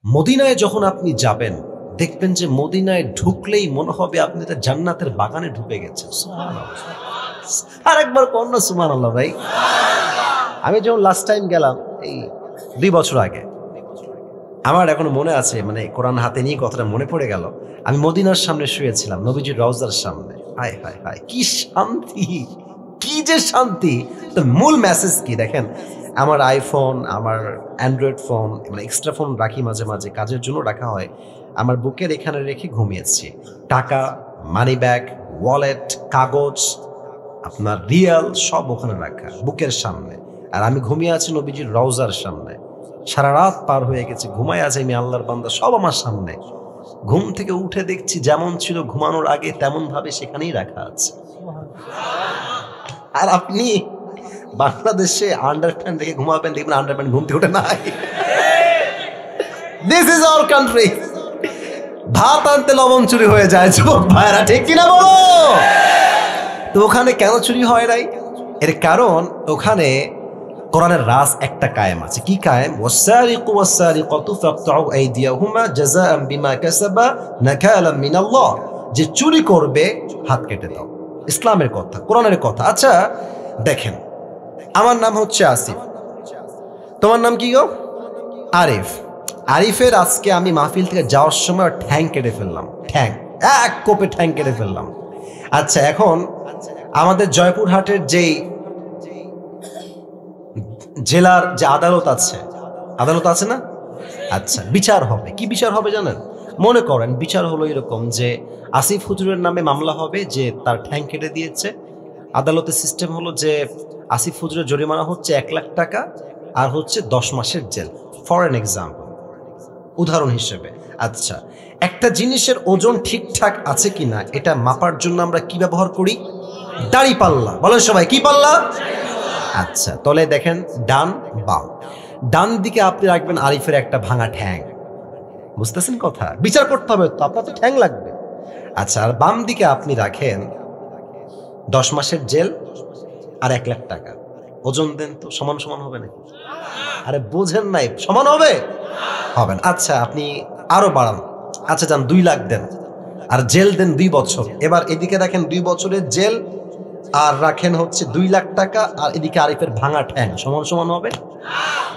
মদিনায় যখন আপনি যাবেন দেখবেন যে মদিনায় ঢুকলেই মনে হবে আপনি একটা জান্নাতের বাগানে ঢুকে গেছেন। আর একবার কন্যা সুবহানাল্লাহ ভাই। আমি যখন লাস্ট টাইম গেলাম এই 2 বছর আগে, আমার এখনো মনে আছে, মানে কোরআন হাতে নিয়ে কথাটা মনে পড়ে গেল। আমি মদিনার সামনে শুয়েছিলাম, নবীজির রওজার সামনে। হায় হায় হায়, কি শান্তি, কি যে শান্তি। তো মূল মেসেজ কি দেখেন, আমার আইফোন, আমার অ্যান্ড্রয়েড ফোন, মানে এক্সট্রা ফোন রাখি মাঝে মাঝে, কাজের জন্য রাখা হয়, আমার বুকের এখানে রেখে ঘুমিয়েছি। টাকা, মানি ব্যাগ, ওয়ালেট, কাগজ, আপনার রিয়াল সব ওখানে রাখা বুকের সামনে। আর আমি ঘুমিয়ে আছি নবীজির রওজার সামনে। সারা রাত পার হয়ে গেছে, ঘুমায় আছে আমি, আল্লাহর বান্দা সব আমার সামনে। ঘুম থেকে উঠে দেখছি যেমন ছিল ঘুমানোর আগে তেমন ভাবে সেখানেই রাখা আছে। আর আপনি বাংলাদেশে আন্ডারপ্যান্ট রেখে ঘুমাবেন, দেখবেন আন্ডারপ্যান্ট ঘুম থেকে উঠে নাই। This is our country. ভাত আনতে লবণ চুরি হয়ে যায়, যুবক ভাইরা, ঠিক কিনা বলো? তো ওখানে কেন চুরি হয় নাই? এর কারণ ওখানে কোরআনের রাজ একটা কায়েম আছে। কি কায়েম? ওয়াসারিকু ওয়াসারিকাতু ফাকতাউ আইদিয়াহুমা জাযাআন বিমা কাসাবা নাকালাম মিনাল্লাহ। যে চুরি করবে হাত কেটে দাও। ইসলামের কথা, কোরআনের কথা। আচ্ছা দেখেন, আমার নাম হচ্ছে আসিফ, তোমার নাম কি গো? আরিফ। আরিফের আজকে আমি মাহফিল থেকে যাওয়ার সময় ঠ্যাং কেটে ফেললাম, ঠ্যাং, এক কোপে ঠ্যাং কেটে ফেললাম। আচ্ছা এখন আমাদের জয়পুরহাটের যেই জেলার যে আদালত আছে না? আচ্ছা বিচার হবে, কি বিচার হবে জানেন? মনে করেন বিচার হলো এরকম যে আসিফ হুজুরের নামে মামলা হবে যে তার ঠ্যাং কেটে দিয়েছে। আদালতের সিস্টেম হলো যে আসিফ হুজুরের জরিমানা হচ্ছে 1 লাখ টাকা আর হচ্ছে 10 মাসের জেল, ফর এন এক্সাম্পল, উদাহরণ হিসেবে। আচ্ছা, একটা জিনিসের ওজন ঠিকঠাক আছে কিনা এটা মাপার জন্য আমরা কি ব্যবহার করি? দাড়ি পাল্লা। বলেন সবাই, কি পাল্লা? আচ্ছা তাহলে দেখেন, ডান বাম, ডান দিকে আপনি রাখবেন আরিফের একটা ভাঙা ঠ্যাং, বুঝতেছেন কথা? বিচার করতে হবে তো, আপনার তো ঠ্যাং লাগবে। আচ্ছা, আর বাম দিকে আপনি রাখেন 10 মাসের জেল আর 1 লাখ টাকা। ওজন দেন তো, সমান সমান হবে নাকি? আরে বোঝেন নাই, সমান হবে? হবে না। আচ্ছা আপনি আরো বাড়ান, আচ্ছা যান 2 লাখ দেন আর জেল দেন 2 বছর। এবার এদিকে রাখেন 2 বছরের জেল আর রাখেন হচ্ছে 2 লাখ টাকা, আর এদিকে আরিফের ভাঙা ঠ্যাং, সমান সমান হবে?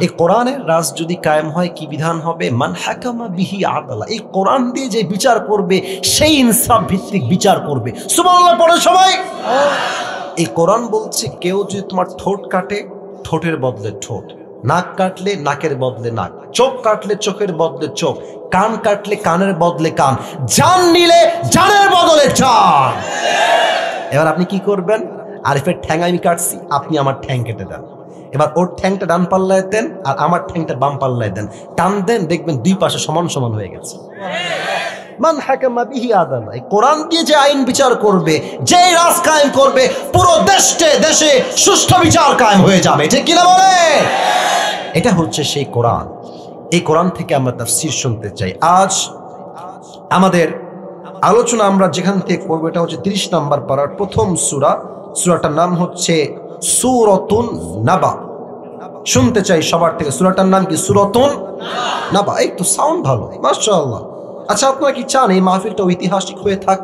এই কোরআনের রাজ যদি কায়েম হয় কি বিধান হবে? মান হাকামা বিহি আদালা। এই কোরআন দিয়ে যে বিচার করবে সেই ইনসাফ ভিত্তিক বিচার করবে। সুবহানাল্লাহ পড়ে সবাই। এই কোরআন বলছে কেউ যদি তোমার ঠোঁট কাটে, ঠোঁটের বদলে ঠোঁট, নাক কাটলে নাকের বদলে নাক, চোখ কাটলে চোখের বদলে চোখ, কান কাটলে কানের বদলে কান, জান নিলে জানের বদলে জান। এবার আপনি কি করবেন? আরিফের ঠ্যাং আমি কাটছি, আপনি আমার ঠ্যাং কেটে দেন। এবার ওর ঠ্যাংটা ডান পাল্লায় দেন আর আমার ঠ্যাংটা বাম পাল্লায় দেন, টান দেন, দেখবেন 2 পাশে সমান সমান হয়ে গেছে। মান হাকামা বিহি আদালা। এই কোরআন দিয়ে যে আইন বিচার করবে, যে রাজ কায়েম করবে, পুরো দেশে সুষ্ঠু বিচার কায়েম হয়ে যাবে, ঠিক কিনা বলে? এটা হচ্ছে সেই কোরআন। এই কোরআন থেকে আমরা তাফসীর শুনতে চাই। আজ আমাদের আলোচনা আমরা যেখান থেকে করবো এটা হচ্ছে 30 নম্বর পারার প্রথম সূরা। সূরাটার নাম হচ্ছে সূরাতুন নাবা। শুনতে চাই সবার থেকে, সূরাটার নাম কি? সূরাতুন নাবা। এই তো সাউন্ড ভালো, মাশাআল্লাহ। আচ্ছা আপনারা কি চান এই মাহফিলটা ঐতিহাসিক হয়ে থাক?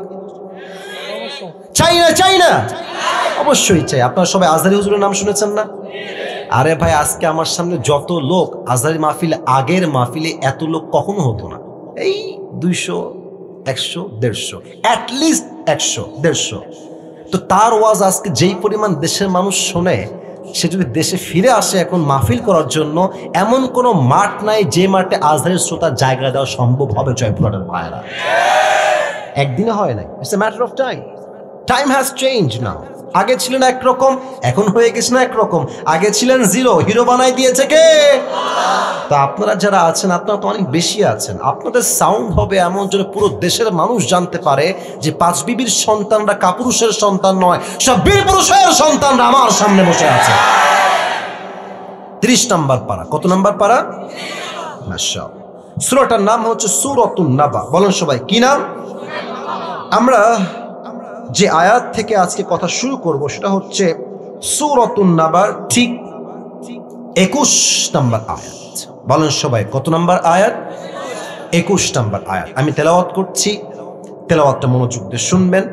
চাই না? অবশ্যই চাই। আপনারা সবাই আজহারী হুজুরের নাম শুনেছেন না? আরে ভাই, আজকে আমার সামনে যত লোক, আজহারী মাহফিলে, আগের মাহফিলে এত লোক কখনো হতো না। এই 200, 100, 150, অ্যাটলিস্ট 100, 150। তো তার ওয়াজ আজকে যেই পরিমাণ দেশের মানুষ শোনে, সে যদি দেশে ফিরে আসে এখন মাহফিল করার জন্য, এমন কোনো মাঠ নাই যে মাঠে আজহারের শ্রোতার জায়গা দেওয়া সম্ভব হবে। জয়পুরহাটের ভাইরা, একদিনে হয় নাই। It's a matter of time. Time has change now. আগে ছিলেন একরকম, এখন হয়ে গেছে না একরকম। আগে ছিলেন জিরো, হিরো বানাই দিয়েছে কে? তো আপনারা যারা আছেন, আপনারা তো অনেক বেশি আছেন। আপনাদের সাউন্ড হবে এমন যেন পুরো দেশের মানুষ জানতে পারে যে 5 বিবির সন্তানরা কাপুরুষের সন্তান নয়, সব বীর পুরুষের সন্তানরা আমার সামনে বসে আছে। 30 নম্বর পারা। কত নম্বর পারা? মাশাআল্লাহ। সূরাটার নাম হচ্ছে সূরাতুন নাবা। বলেন সবাই, কি নাম? আমরা যে আয়াত থেকে আজকে কথা শুরু করব সেটা হচ্ছে সূরাতুন নাবার ঠিক 21 নম্বর আয়াত। বলেন সবাই, কত নম্বর আয়াত? 21 নম্বর আয়াত আমি তেলাওয়াত করছি, তেলাওয়াতটা মনোযোগ দিয়ে শুনবেন,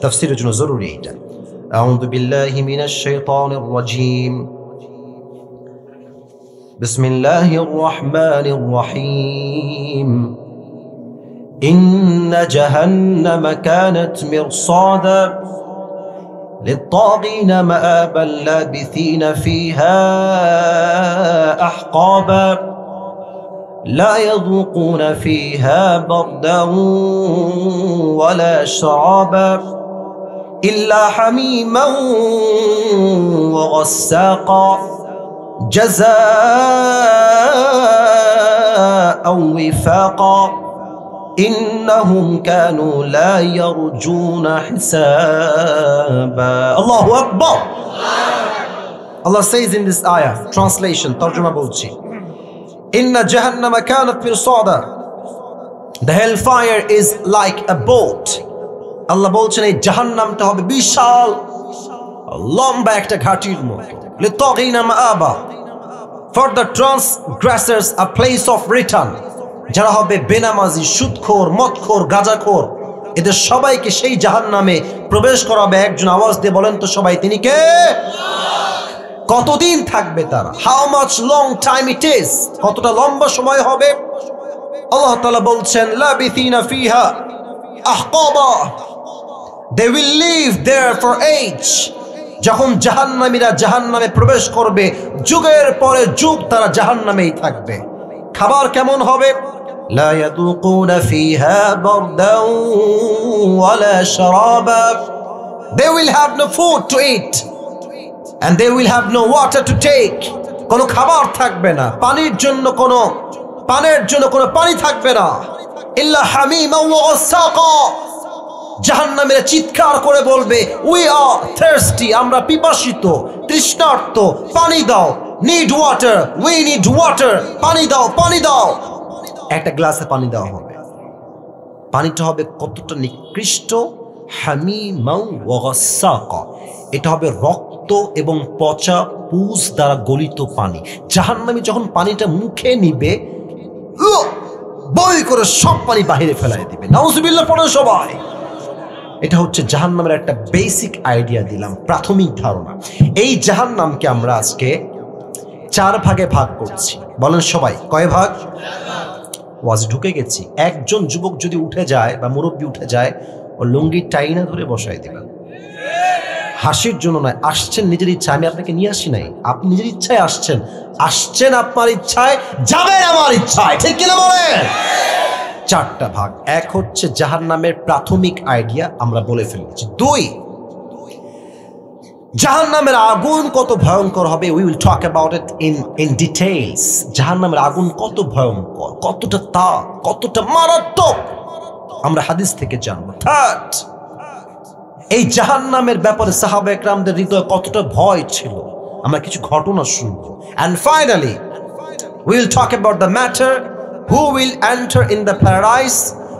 তাফসীরের জন্য জরুরি এটা। আউযু বিল্লাহি মিনাশ শাইতানির রাজীম, বিসমিল্লাহির রহমানির রহিম। ইন্না জাহান্নামা কানাত মিরসাদা للطاغين مآبا لابثين فيها أحقابا لا يذوقون فيها بردا ولا شرابا إلا حميما وغساقا جزاء وفاقا إنهم كانوا لا يرجون حسابا. الله أكبر. Allah says in this ayah, translation, tarjuma bolchi, Inna Jahannama kanat mirsada. The hellfire is like a boat. Allah bolchen ei jahannamta hobe bishal lomba ekta ghatir moto. Litaghina ma'aba. For the transgressors a place of return. যারা হবে বেনামাজি, সুদখোর, মদখোর, গাঁজাখোর, এদের সবাইকে সেই জাহান্নামে প্রবেশ করাবে একজন। আওয়াজ দিয়ে বলেন তো সবাই, তিনি কে? কতদিন থাকবে তারা? How much long time it is, কতটা লম্বা সময় হবে? আল্লাহ তাআলা বলছেন লাবিথিনা ফিহা আহকাবা, they will live there for age. যখন জাহান্নামীরা জাহান্নামে প্রবেশ করবে, যুগের পরে যুগ তারা জাহান্নামেই থাকবে। খাবার কেমন হবে? لا يذوقون فيها بردا ولا شرابا. They will have no food to eat and they will have no water to take. কোনো খাবার থাকবে না, পানির জন্য কোনো পানি থাকবে না। ইল্লা হামিমা ওয়া গাসাকা, জাহান্নামীরা চিৎকার করে বলবে we are thirsty, আমরা পিপাসিত, তৃষ্ণার্ত, পানি দাও। Need water, we need water, পানি দাও, পানি দাও। একটা গ্লাসে পানি দেওয়া হবে, পানিটা হবে কতটা নিকৃষ্ট, হামিমা ওয়া গাসাকা, এটা হবে রক্ত এবং পচা পুজ দ্বারা গলিত পানি। জাহান্নামী যখন পানিটা মুখে নিবে, বই করে সব পানি বাহিরে ফেলাই দিবে। নাউজুবিল্লাহ পড়ে সবাই। এটা হচ্ছে জাহান্নামের একটা বেসিক আইডিয়া দিলাম, প্রাথমিক ধারণা। এই জাহান্নামকে আমরা আজকে 4 ভাগে ভাগ করছি। বলেন সবাই, কয় ভাগ? ওয়াজ ঢুকে গেছি। একজন যুবক যদি উঠে যায় বা মুরব্বী উঠে যায়, ও লুঙ্গি টাইনা ধরে বসাই দিবেন। হাসির জন্য নয়, আসছেন নিজের ইচ্ছা, আমি আপনাকে নিয়ে আসি নাই, আপনি নিজের ইচ্ছায় আসছেন, আপনার ইচ্ছায়, যাবেন আমার ইচ্ছায়, ঠিক কিনা বলেন? 4টা ভাগ। এক হচ্ছে জাহান্নামের প্রাথমিক আইডিয়া, আমরা বলে ফেলেছি। 2, জাহান্নামের আগুন কত ভয়ঙ্কর হবে, we will talk about it in details. জাহান্নামের আগুন কত ভয়ঙ্কর, কতটা তাপ, কতটা মারাত্মক, আমরা হাদিস থেকে জানবো। 3, এই জাহান্নামের ব্যাপারে সাহাবা একরামদের হৃদয়ে কতটা ভয় ছিল, আমরা কিছু ঘটনা শুনবো। And finally, we will talk about the matter who will enter in the paradise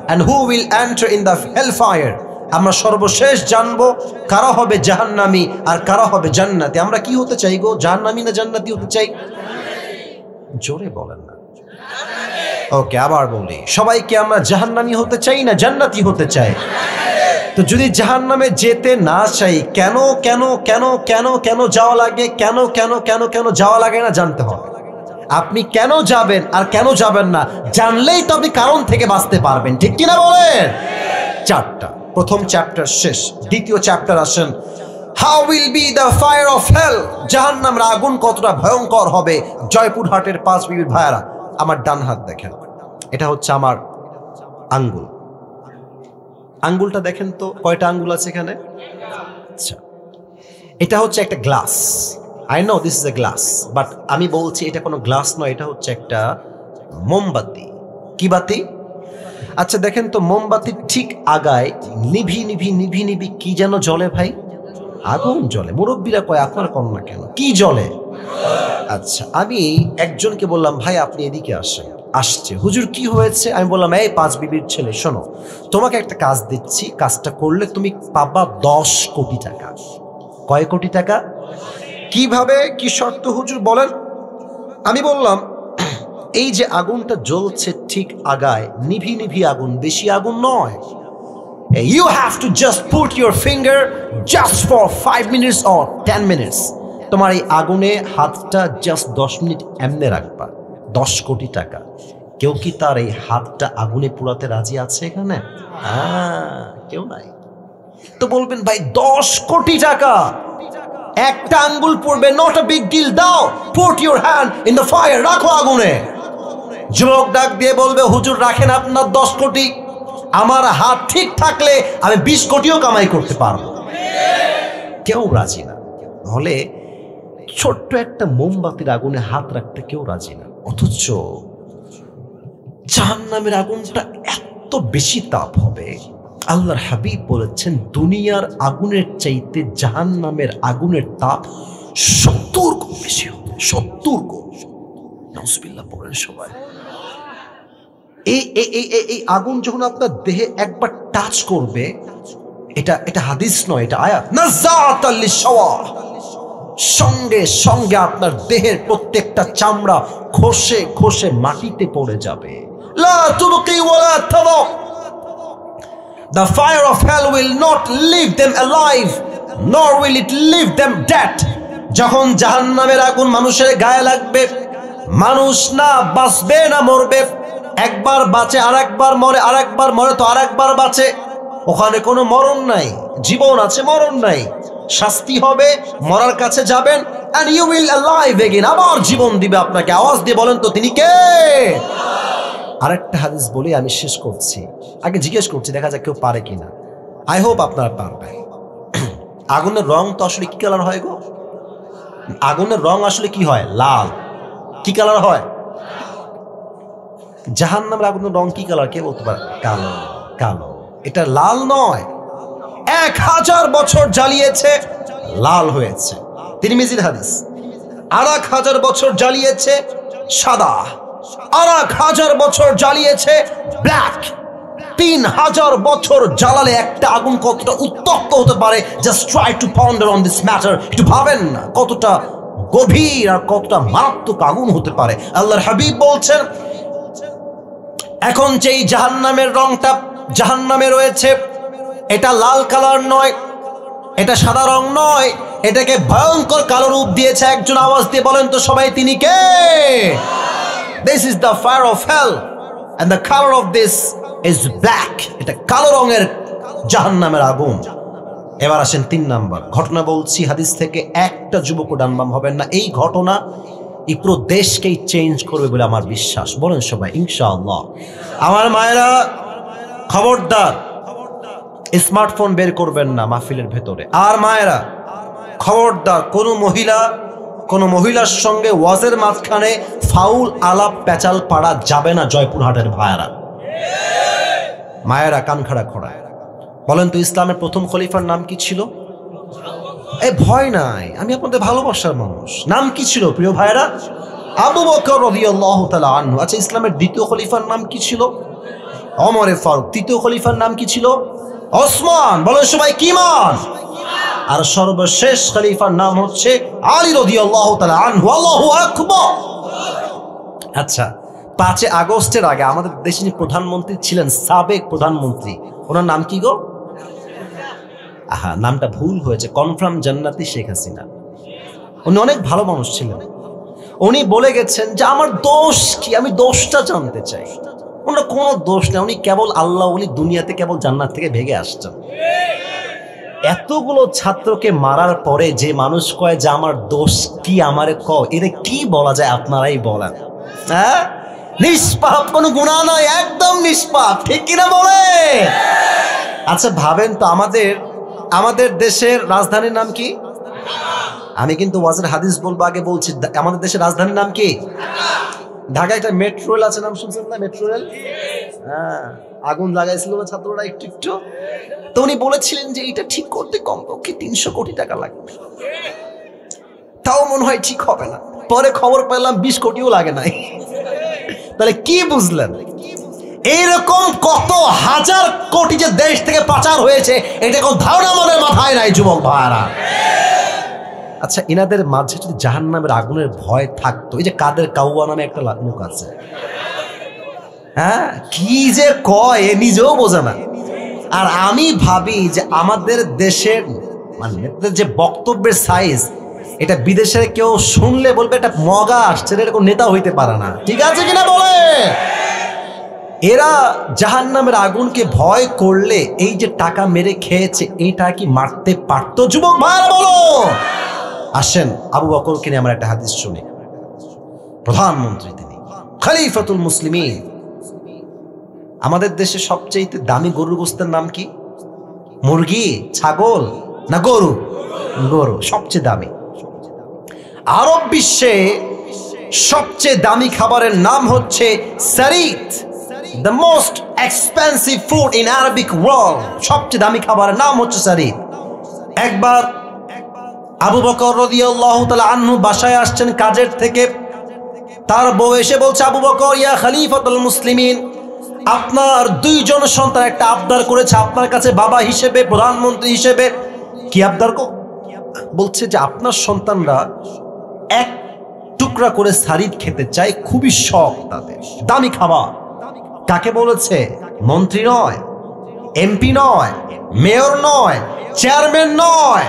and who will enter in the hellfire. আমরা সর্বশেষ জানবো কারা হবে জাহান্নামী আর কারা হবে জান্নাতি। আমরা কি হতে চাই গো, জাহান্নামী না জান্নাতি হতে চাই? জোরে বলেন না। ওকে, আবার বলি, সবাইকে আমরা জাহান্নামী হতে চাই না জান্নাতি হতে চাই? তো যদি জাহান্নামে যেতে না চাই, কেন কেন কেন কেন কেন যাওয়া লাগে, কেন কেন কেন কেন যাওয়া লাগে না জানতে হবে। আপনি কেন যাবেন আর কেন যাবেন না জানলেই তো আপনি কারণ থেকে বাঁচতে পারবেন, ঠিক কিনা বলেন? 4টা। প্রথম চ্যাপ্টার শেষ, দ্বিতীয় চ্যাপ্টার আসেন, how will be the fire of hell, জাহান্নামের আগুন কতটা ভয়ঙ্কর হবে। জয়পুরহাটের 5 বিবির ভাইয়ারা, আমার ডান হাত দেখেন, এটা হচ্ছে আমার আঙ্গুল। আঙ্গুলটা দেখেন তো, কয়টা আঙ্গুল আছে এখানে? আচ্ছা, এটা হচ্ছে একটা glass. I know this is a glass, but আমি বলছি এটা কোনো গ্লাস নয়, এটা হচ্ছে একটা মোমবাতি। কি বাতি? আচ্ছা দেখেন তো, মোমবাতির ঠিক আগায় নিভি নিভি নিভি নিভি কি যেন জ্বলে ভাই? আগুন জ্বলে। মুরব্বীরা কয় আপনার কন্যা কেন, কি জ্বলে? আচ্ছা, আমি একজনকে বললাম ভাই আপনি এদিকে আসেন। আসছে, হুজুর কি হয়েছে? আমি বললাম এই 5 বিবির ছেলে শোনো, তোমাকে একটা কাজ দিচ্ছি, কাজটা করলে তুমি পাবা 10 কোটি টাকা। কয় কোটি টাকা? কিভাবে, কি শর্ত হুজুর বলেন? আমি বললাম এই যে আগুনটা জ্বলছে ঠিক আগায়, নিভি নিভি আগুন, বেশি আগুন নয়। You have to just put your finger just for 5 minutes or 10 minutes. তোমার এই আগুনে হাতটা জাস্ট 10 মিনিট এমনে রাখবা। 10 কোটি টাকা। কেউ কি তার এই হাতটা আগুনে পোড়াতে রাজি আছে এখানে? কেউ নাই। তো বলবেন ভাই 10 কোটি টাকা, একটা আঙ্গুল পড়বে, নট আ বিগ ডিল, দাও, put your hand in the fire, রাখো আগুনে। যুবক ডাক দিয়ে বলবে, হুজুর রাখেন আপনার 10 কোটি, আমার হাত ঠিক থাকলে আমি 20 কোটিও কামাই করতে পারবো। কেউ রাজি না। হলে ছোট্ট একটা মোমবাতির আগুনে হাত রাখতে কেউ রাজি না। অথচ জাহান্নামের আগুনটা এত বেশি তাপ হবে, আল্লাহর হাবিব বলেছেন দুনিয়ার আগুনের চাইতে জাহান্নামের আগুনের তাপ 70 গুণ বেশি হবে। 70 গুণ। নাউজুবিল্লাহ পড়েন সবাই। এই আগুন যখন আপনার দেহে একবার টাচ করবে, এটা হাদিস নয়, এটা আয়াত, নাযাতাল লিশওয়া, সঙ্গে সঙ্গে আপনার দেহের প্রত্যেকটা চামড়া খসে খসে মাটিতে পড়ে যাবে। লা তুবকি ওয়ালা তাদা, the fire of hell will not leave them alive nor will it leave them dead. যখন জাহান্নামের আগুন মানুষের গায়ে লাগবে, মানুষ না বাঁচবে না মরবে। একবার বাঁচে, আরেকবার মরে, আরেকবার মরে তো আরেকবার বাঁচে। ওখানে কোনো মরণ নাই, জীবন আছে, মরণ নাই। শাস্তি হবে, মরার কাছে যাবেন, and you will alive again, আবার জীবন দিবে আপনাকে। আওয়াজ দিয়ে বলেন তো তিনি কে? আরেকটা হাদিস বলি, আমি শেষ করছি। আগে জিজ্ঞেস করছি, দেখা যাক কেউ পারে কিনা। আই হোপ আপনারা পারবেন। আগুনের রং তো আসলে কি কালার হয় গো? আগুনের রং আসলে কি হয়? লাল। কি কালার হয়? জাহান্নামের আগুনের রং কি কালার কে বলতে পারে? কালো। কালো। এটা লাল নয়। 1000 বছর জ্বালিয়েছে, লাল হয়েছে। তিরমিজির হাদিস। 1000 বছর জ্বালিয়েছে, সাদা। 1000 বছর জ্বালিয়েছে, ব্ল্যাক। 3000 বছর জ্বালালে একটা আগুন কতটা উত্তপ্ত হতে পারে, just try to ponder on this matter. একটু ভাবেন না কতটা গভীর আর কতটা মারাত্মক আগুন হতে পারে। আল্লাহর হাবিব বলছেন, এখন যেই জাহান্নামের রংটা জাহান্নামে রয়েছে, এটা লাল কালার নয়, এটা সাদা রং নয়, এটাকে ভয়ঙ্কর কালো রূপ দিয়েছে একজন। আওয়াজ দিয়ে বলেন তো সবাই তিনি কে? This is the fire of hell and the color of this is black. এটা কালো রঙের জাহান্নামের আগুন। এবার আসেন 3 নাম্বার ঘটনা বলছি হাদিস থেকে। একটা যুবকও ডানবাম হবেন না। এই ঘটনা এই পুরো দেশকেই চেঞ্জ করবে বলে আমার বিশ্বাস। বলেন সবাই ইনশাআল্লাহ। আমার মায়েরা খবরদার স্মার্টফোন বের করবেন না মাহফিলের ভেতরে। আর মায়েরা খবরদার কোনো মহিলার সঙ্গে ওয়াজের মাঝখানে ফাউল আলাপ পেঁচাল পাড়া যাবে না। জয়পুরহাটের ভাইয়েরা, মায়েরা কান খাড়া খোড়ায় বলেন তো ইসলামের প্রথম খলিফার নাম কি ছিল? ভয় নাই, আমি আপনাদের ভালোবাসার মানুষ। নাম কি ছিল প্রিয় ভাইয়েরা? আবু বকর রাদিয়াল্লাহু তাআলা আনহু। আচ্ছা, ইসলামের দ্বিতীয় খলিফার নাম কি ছিল? ওমর ফারুক। তৃতীয় খলিফার নাম কি ছিল? ওসমান। বলেন সবাই কি মান? আর সর্বশেষ খলিফার নাম হচ্ছে আলী রাদিয়াল্লাহু তাআলা আনহু। আল্লাহু আকবার। আচ্ছা, 5 আগস্টের আগে আমাদের দেশের প্রধানমন্ত্রী ছিলেন, সাবেক প্রধানমন্ত্রী, ওনার নাম কি গো? নামটা ভুল হয়েছে, কনফার্ম জান্নাতি শেখ হাসিনা। উনি অনেক ভালো মানুষ ছিলেন। উনি বলে গেছেন যে আমার দোষ কি, আমি দোষটা জানতে চাই। ওনার কোনো দোষ নেই, উনি কেবল আল্লাহ, উনি দুনিয়াতে কেবল জান্নাত থেকে ভেগে আসছেন। এতগুলো ছাত্রকে মারার পরে যে মানুষ কয় যে আমার দোষ কি, আমারে এর কি বলা যায়? আপনারাই বলেন। হ্যাঁ, নিষ্পাপ, কোনো গুনাহ নয়, একদম নিষ্পাপ, ঠিক কিনা বলে? আচ্ছা ভাবেন তো, আমাদের দেশের রাজধানীর নাম কি? আমি কিন্তু ওয়াজের হাদিস বলবো, আগে বলছি আমাদের দেশের রাজধানীর নাম কি? ঢাকায় একটা মেট্রো রেল আছে, নাম শুনছেন না? Metro rail. হ্যাঁ, আগুন লাগাইছিল না ছাত্ররা একটু একটু। তো উনি বলেছিলেন যে এটা ঠিক করতে কমপক্ষে 300 কোটি টাকা লাগবে। তাও মনে হয় ঠিক হবে না। পরে খবর পেলাম 20 কোটিও লাগে নাই। তাহলে কি বুঝলেন? এইরকম কত হাজার কোটি যে দেশ থেকে পাচার হয়েছে, এটা কোন ধারণা আমাদের মাথায় নাই যুবক ভাইরা। আচ্ছা, এনাদের মাঝে যদি জাহান্নামের আগুনের ভয় থাকতো, এই যে কাদের কাউয়া নামে একটা লোক আছে, হ্যাঁ, কি যে কয় এ নিজেও বোঝে না। আর আমি ভাবি যে আমাদের দেশের মানে যে বক্তব্যের সাইজ, এটা বিদেশের কেউ শুনলে বলবে এটা মগা আসছে, এরকম নেতা হইতে পারে না। ঠিক আছে কিনা বলে? এরা জাহান্নামের আগুনকে ভয় করলে এই যে টাকা মেরে খেয়েছে, এটা কি মারতে পারতো? যুবক ভাইরা বলো। আসেন আবু বকরকে নিয়ে আমরা একটা হাদিস শুনি। প্রধানমন্ত্রী তিনি, খলিফাতুল মুসলিমিন। আমাদের দেশে সবচেয়ে দামি গরুর গোস্তের নাম কি? মুরগি, ছাগল না গরু? গরু সবচেয়ে দামি। আরব বিশ্বে সবচেয়ে দামি খাবারের নাম হচ্ছে সারিত, the most expensive food in Arabic world। সবচেয়ে দামি খাবারের নাম হচ্ছে সারিত। একবার আবু বকর রাদিয়াল্লাহু তাআলা আনহু বাসায় আসছেন কাজের থেকে। তার বউ এসে বলছে, আবু বকর ইয়া খলিফাতুল মুসলিমিন, আপনার দুইজন সন্তান একটা আবদার করেছে আপনার কাছে বাবা হিসেবে, প্রধানমন্ত্রী হিসেবে। কি আবদার? বলছে যে আপনার সন্তানরা এক টুকরা করে সারিদ খেতে চায়, খুবই শখ তাদের, দামি খাবার। কাকে বলেছে? মন্ত্রী নয়, এমপি নয়, মেয়র নয়, চেয়ারম্যান নয়,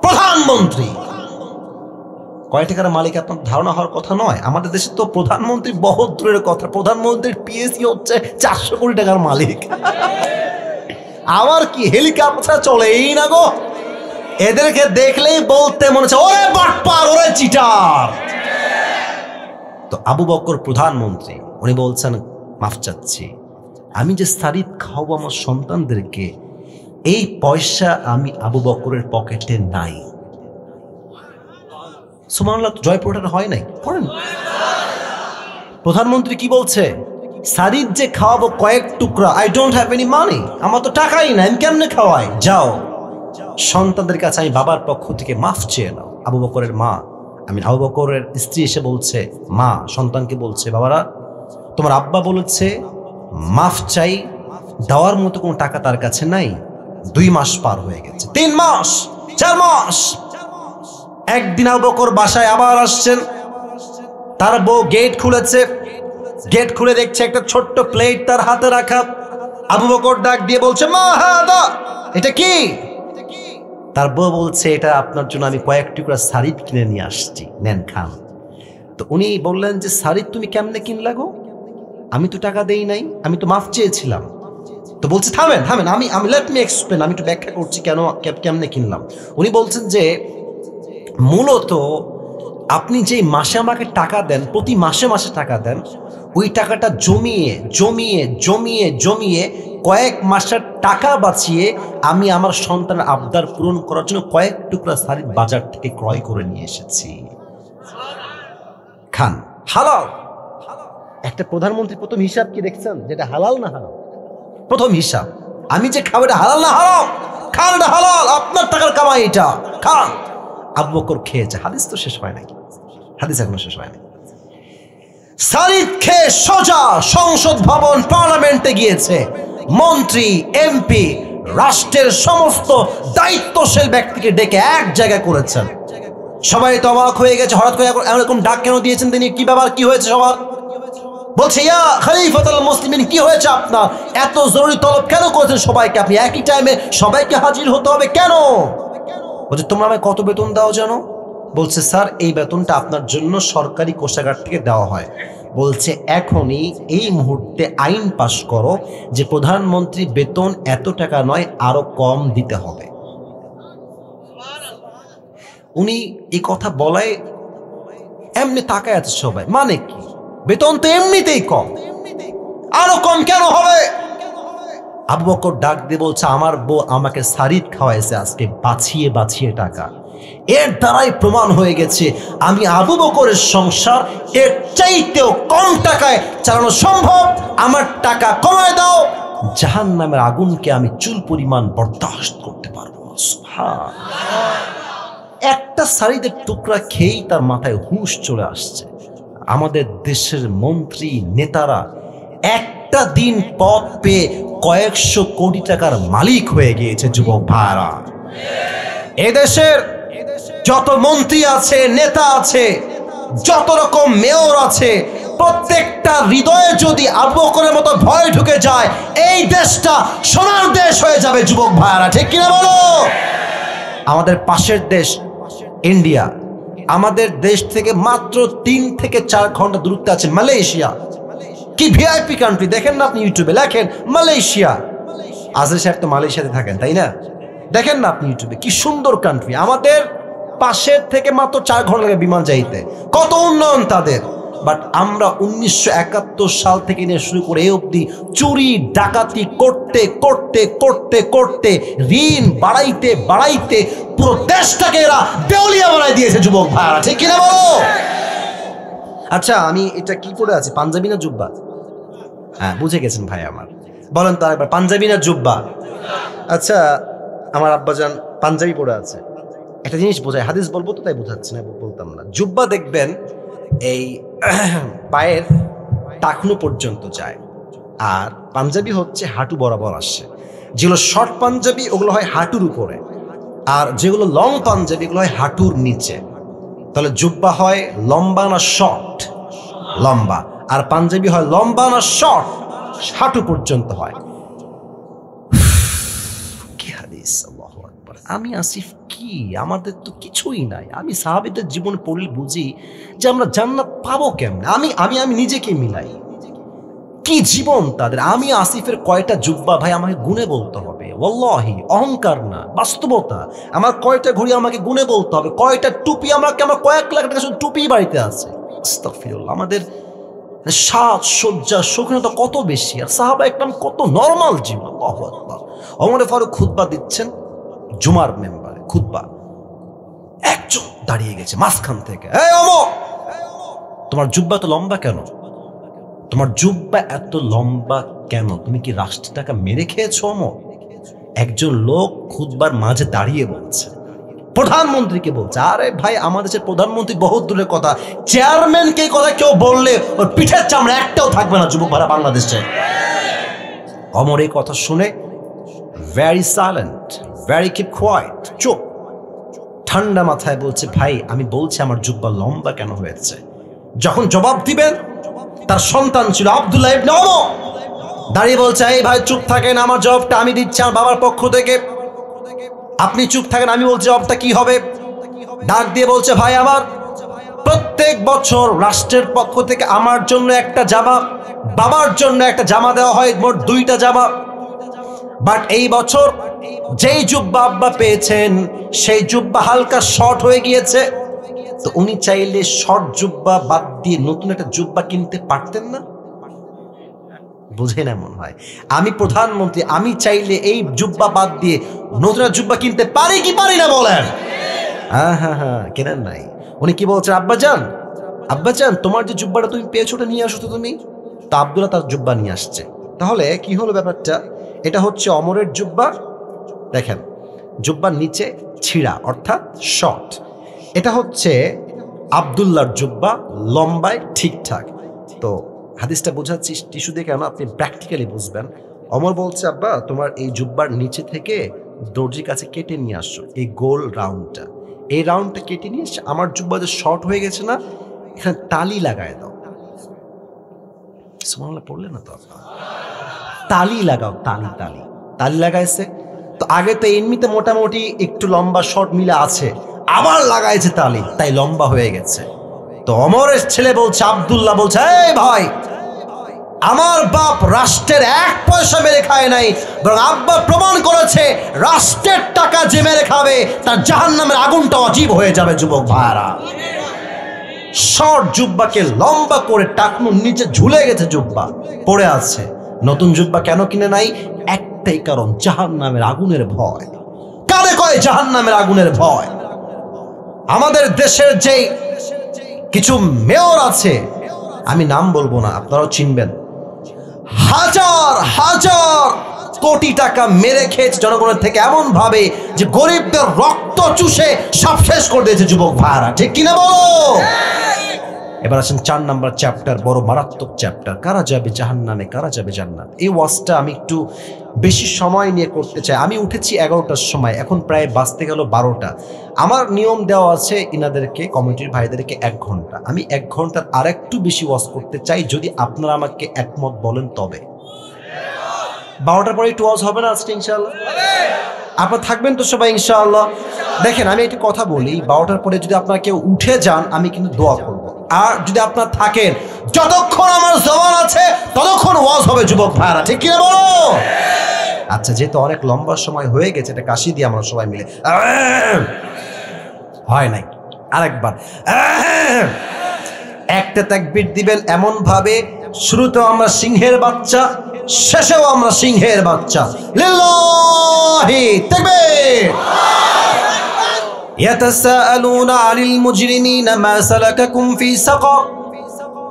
প্রধানমন্ত্রী। কয় টাকার মালিক আপনার ধারণা হওয়ার কথা নয়। আমাদের দেশে তো প্রধানমন্ত্রী বহুত দূরের কথা, প্রধানমন্ত্রীর পিএসি হচ্ছে 400 কোটি টাকার মালিক। আমার কি হেলিকপ্টার চলেই না গো। এদেরকে দেখলেই বলতে মনে হচ্ছে ওরে বাটপার, ওরে চিটার। তো আবু বকর প্রধানমন্ত্রী, উনি বলছেন মাফ চাচ্ছি, আমি যে সারিদ খাওয়াবো আমার সন্তানদেরকে, এই পয়সা আমি আবু বকরের পকেটে নাই। সুবহানাল্লাহ, জয়পুরটা হয় নাই, পড়েন। প্রধানমন্ত্রী কি বলছে? সারিদ যে খাওয়াবো কয়েক টুকরা, I don't have any money, আমার তো টাকাই নাই, আমি কেমনে খাওয়াই? যাও সন্তানদের কাছে আমি বাবার পক্ষ থেকে মাফ চেয়ে নাও। আবু বকরের মা, আমি আবু বকরের স্ত্রী এসে বলছে, মা সন্তানকে বলছে, বাবারা তোমার আব্বা বলেছে মাফ চাই, দেওয়ার মতো কোনো টাকা তার কাছে নাই। 2 মাস পার হয়ে গেছে, 3 মাস, 4 মাস। একদিন আবু বকর বাসায় আবার আসছেন, তার বউ গেট খুলেছে, গেট খুলে দেখছে একটা ছোট্ট প্লেট তার হাতে রাখা। আবু বকর ডাক দিয়ে বলছে, মা হাদা, এটা কি? তার বউ বলছে, এটা আপনার জন্য আমি কয়েক টুকরা সারিদ কিনে নিয়ে আসছি, নেন খান। তো উনি বললেন যে সারিদ তুমি কেমনে কিনলা গো? আমি তো টাকা দেই নাই, আমি তো মাফ চেয়েছিলাম। তো বলছে থামেন থামেন, আমি লেট মি এক্সপ্লেন, আমি একটু ব্যাখ্যা করছি কেন কেমনে কিনলাম। উনি বলছেন যে মূলত আপনি যে মাসে আমাকে টাকা দেন, প্রতি মাসে মাসে টাকা দেন, ওই টাকাটা জমিয়ে জমিয়ে জমিয়ে জমিয়ে কয়েক মাসের টাকা বাঁচিয়ে আমি আমার সন্তানের আবদার পূরণ করার জন্য কয়েক টুকরা সারিদ বাজার থেকে ক্রয় করে নিয়ে এসেছি, খান। হালাল। একটা প্রধানমন্ত্রী প্রথম হিসাব কি দেখছেন, যেটা হালাল না হারাম? প্রথম হিসাব, আমি যে খাবো এটা হালাল না হারাম? খান, এটা হালাল, আপনার টাকার কামাই, এটা খান। আবু বকর খেয়েছে। হাদিস তো শেষ হয় নাকি? হাদিস এখনো শেষ হয় না। সারিদ খেয়ে সোজা সংসদ ভবন, পার্লামেন্টে গিয়েছে। মন্ত্রী, এমপি, রাষ্ট্রের সমস্ত দায়িত্বশীল ব্যক্তিকে ডেকে এক জায়গায় করেছেন। সবাই তো অবাক হয়ে গেছে, হঠাৎ করে এরকম ডাক কেন দিয়েছেন তিনি? কি ব্যাপার, কি হয়েছে? সবার বলছে, ইয়া খলিফাতুল মুসলিমিন, কি হয়েছে আপনার? এত জরুরি তলব কেন করেছেন সবাইকে? আপনি একই টাইমে সবাইকে হাজির হতে হবে কেন? বলছে, তোমরা আমায় কত বেতন দাও জানো? বলছে, স্যার এই বেতনটা আপনার জন্য সরকারি কোষাগার থেকে দেওয়া হয়। বলছে, এখনই এই মুহূর্তে আইন পাশ করো যে প্রধানমন্ত্রী বেতন এত টাকা নয়, আরো কম দিতে হবে। উনি এই কথা বলায় এমনি তাকায় আছে সবাই, মানে কি? বেতন তো এমনিতেই কম, আরো কম কেন হবে? আবু বকর ডাক দিয়ে বলছে, আমার বউ আমাকে সারিদ খাওয়াইছে আজকে বাঁচিয়ে বাঁচিয়ে টাকা। এর দ্বারাই প্রমাণ হয়ে গেছে আমি আবু বকরের সংসার এর চাইতেও কম টাকায় চালানো সম্ভব। আমার টাকা কমায় দাও, জাহান্নামের আগুনকে আমি চুল পরিমাণ বরদাস্ত করতে পারবো। একটা সারিদের টুকরা খেয়েই তার মাথায় হুঁশ চলে আসছে। আমাদের দেশের মন্ত্রী নেতারা একটা দিন পদ পেয়ে কয়েকশো কোটি টাকার মালিক হয়ে গিয়েছে। যুবক ভাইরা, এদেশের যত মন্ত্রী আছে, নেতা আছে, যত রকম মেয়র আছে, প্রত্যেকটা হৃদয়ে যদি আবু বকরের মতো ভয় ঢুকে যায়, এই দেশটা সোনার দেশ হয়ে যাবে যুবক ভাইয়ারা, ঠিক কিনা বলো? আমাদের পাশের দেশ ইন্ডিয়া, আমাদের দেশ থেকে মাত্র 3 থেকে 4 ঘন্টা দূরত্বে আছে মালয়েশিয়া। কি ভিআইপি কান্ট্রি দেখেন না আপনি, ইউটিউবে লেখেন মালয়েশিয়া। আজহার সাহেব তো মালয়েশিয়াতে থাকেন তাই না? দেখেন না আপনি ইউটিউবে, কি সুন্দর কান্ট্রি। আমাদের পাশের থেকে মাত্র 4 ঘন্টা লাগে বিমান যাইতে, কত উন্নয়ন তাদের। বাট আমরা 1971 সাল থেকে নিয়ে শুরু করে এই অবধি চুরি ডাকাতি করতে করতে করতে করতে ঋণ বাড়াইতে বাড়াইতে পুরো দেশটাকে এরা দেউলিয়া বানাই দিয়েছে যুবক ভাইরা, ঠিক কিনা বলো? আচ্ছা, আমি এটা কি পরে আছি, পাঞ্জাবি না জুব্বা? হ্যাঁ, বুঝে গেছেন ভাই আমার। বলেন তো একবার, পাঞ্জাবি না জুব্বা? আচ্ছা, আমার আব্বাজান পাঞ্জাবি পরে আছে। একটা জিনিস বোঝায়, হাদিস বলবো তো তাই বোঝাচ্ছি না, বলতাম না। জুব্বা দেখবেন এই পায়ের টাকনু পর্যন্ত যায়, আর পাঞ্জাবি হচ্ছে হাঁটু বরাবর আসে। যেগুলো শর্ট পাঞ্জাবি ওগুলো হয় হাঁটুর উপরে, আর যেগুলো লং পাঞ্জাবি এগুলো হয় হাঁটুর নিচে। তাহলে জুব্বা হয় লম্বা না শর্ট? লম্বা। আর পাঞ্জাবি হয় লম্বা না শর্ট? হাঁটু পর্যন্ত হয়। কি হাদিস! আল্লাহু আকবার। আমি আসিফ কি, আমাদের তো কিছুই নাই। আমি সাহাবীদের জীবন পড়লে বুঝি যে আমরা জান্নাত পাবো কেমনে। আমি নিজেকে মিলাই, কি জীবন তাদের। আমি আসিফের কয়টা জুব্বা ভাই আমাকে গুনে বলতে হবে, ওয়াল্লাহি, অহংকার না, বাস্তবতা। আমার কয়টা ঘড়ি আমাকে গুনে বলতে হবে, কয়টা টুপি আমার কয়েক লাখ টাকা শুধু টুপি বাড়িতে আছে। আস্তাগফিরুল্লাহ। আমাদের সাজ সজ্জা শৌখিনতা কত বেশি, আর সাহাবা একদম কত নরমাল জীবন। আল্লাহু আকবার। ওমর ফারুক খুতবা দিচ্ছেন, জুমার মেম্বারে খুতবা, একজন দাঁড়িয়ে গেছে মাঝখান থেকে, এই ওমর, তোমার জুব্বা তো লম্বা কেন? তোমার জুব্বা এত লম্বা কেন? তুমি কি রাষ্ট্র টাকা মেরে খেয়েছো ওমর? একজন লোক খুতবার মাঝে দাঁড়িয়ে বলছে, প্রধানমন্ত্রীকে বলছে। আরে ভাই, আমাদের দেশের প্রধানমন্ত্রী বহুত দূরের কথা, চেয়ারম্যানকে কথা কেউ বললে ওর পিঠের চামড়া একটাও থাকবে না যুবক ভাড়া বাংলাদেশে। ওমর এই কথা শুনে very silent, very keep quiet, চুপ, ঠান্ডা মাথায় বলছে, ভাই আমি বলছি আমার জুব্বা লম্বা কেন হয়েছে। যখন জবাব দিবেন, তার সন্তান ছিল আব্দুল্লাহ ইবনে ওমর, দাঁড়িয়ে বলছে, এই ভাই চুপ থাকেন, আমার জবাবটা আমি দিচ্ছি আমার বাবার পক্ষ থেকে, আপনি চুপ থাকেন, আমি বলছি জবাবটা কি হবে। ডাক দিয়ে বলছে, ভাই আমার, প্রত্যেক বছর রাষ্ট্রের পক্ষ থেকে আমার জন্য একটা জামা, বাবার জন্য একটা জামা দেওয়া হয়, মোট 2টা জামা। বাট এই বছর যেই জুব্বা আব্বা পেয়েছেন সেই জুব্বা হালকা শর্ট হয়ে গিয়েছে, তো উনি চাইলে শর্ট জুব্বা বাদ দিয়ে নতুন একটা জুব্বা কিনতে পারতেন না? বুঝে না মনে হয়। আমি প্রধানমন্ত্রী, আমি চাইলে এই জুব্বা বাদ দিয়ে নতুন জুব্বা কিনতে পারি কি পারি না বলেন? হ্যাঁ, কেনেন নাই। উনি কি বলছেন, আব্বাজান, আব্বাজান তোমার যে জুব্বাটা তুমি পেয়েছো ওটা নিয়ে আসো তো তুমি। তো আব্দুল্লাহ তার জুব্বা নিয়ে আসছে। তাহলে কি হলো ব্যাপারটা? এটা হচ্ছে অমরের জুব্বা, দেখেন জুব্বার নিচে ছিঁড়া অর্থাৎ শর্ট। এটা হচ্ছে আব্দুল্লাহর জুব্বা, লম্বায় ঠিকঠাক। তো হাদিসটা বোঝাচ্ছি টিস্যু দিয়ে কেন, আপনি প্র্যাকটিক্যালি বুঝবেন। অমর বলছে, আব্বা তোমার এই জুব্বার নিচে থেকে দর্জির কাছে কেটে নিয়ে আসছো এই গোল রাউন্ডটা, এই রাউন্ডটা কেটে নিয়ে এসে আমার জুব্বা যে শর্ট হয়ে গেছে না, এখানে তালি লাগায় দাও। সুবহানাল্লাহ পড়লে না তো, তালি লাগাও, তালি তালি তালি লাগাইছে। তো আগে তো এমনিতে মোটামুটি একটু লম্বা শর্ট মিলে আছে, আবার লাগাইছে তালি, তাই লম্বা হয়ে গেছে। তো অমরের ছেলে বলছে, আব্দুল্লাহ বলছে, এই ভাই, আমার বাপ রাষ্ট্রের 1 পয়সা মেরে খায় নাই, বরং আব্বা প্রমাণ করেছে রাষ্ট্রের টাকা যে মেরে খাবে তার জাহান্নামের আগুনটা অজীব হয়ে যাবে। যুবক ভাইরা, শর্ট জুব্বাকে লম্বা করে টাকনুর নিচে ঝুলে গেছে, জুব্বা পড়ে আছে। নতুন জুব্বা কেন কিনে নাই? একটাই কারণ, জাহান্নামের আগুনের ভয়। কারে কয় জাহান্নামের আগুনের ভয়? আমাদের দেশের যে কিছু মেয়র আছে, আমি নাম বলবো না, আপনারাও চিনবেন, হাজার হাজার কোটি টাকা মেরে খেয়েছে জনগণের থেকে, এমন ভাবে যে গরিবদের রক্ত চুষে সব শেষ করে দিয়েছে। যুবক ভাইরা, ঠিক কিনা বলো? এবার আসেন 4 নাম্বার চ্যাপ্টার, বড় মারাত্মক চ্যাপ্টার, কারা যাবে জাহান্নামে, কারা যাবে জান্নাত। এই ওয়াজটা আমি একটু বেশি সময় নিয়ে করতে চাই। আমি উঠেছি 11টার সময়, এখন প্রায় বাজতে গেল 12টা। আমার নিয়ম দেওয়া আছে ইনাদেরকে, কমিটির ভাইদেরকে 1 ঘন্টা। আমি 1 ঘন্টার আর একটু বেশি ওয়াজ করতে চাই, যদি আপনারা আমাকে একমত বলেন তবে। 12টার পরে একটু ওয়াজ হবে না আজকে ইনশাআল্লাহ? আপনারা থাকবেন তো সবাই ইনশাআল্লাহ? দেখেন আমি একটু কথা বলি, 12টার পরে যদি আপনারা কেউ উঠে যান আমি কিন্তু দোয়া করব, আর যদি আপনারা থাকেন যতক্ষণ আমার জবান আছে ততক্ষণ ওয়াজ হবে যুবক ভাইরা, ঠিক কিনা বলো? আচ্ছা, যেহেতু অনেক লম্বা সময় হয়ে গেছে, এটা কাশি দিয়ে আমরা সবাই মিলে হয় নাই, আরেকবার একটা তাকবীর দিবেন এমন ভাবে শুরুতেও আমরা সিংহের বাচ্চা, শেষেও আমরা সিংহের বাচ্চা। লিল্লাহি তাকবীর। ইয়াতাসাআলুনা আনিল মুজরিমিনা মা সালাকাকুম ফি সাকার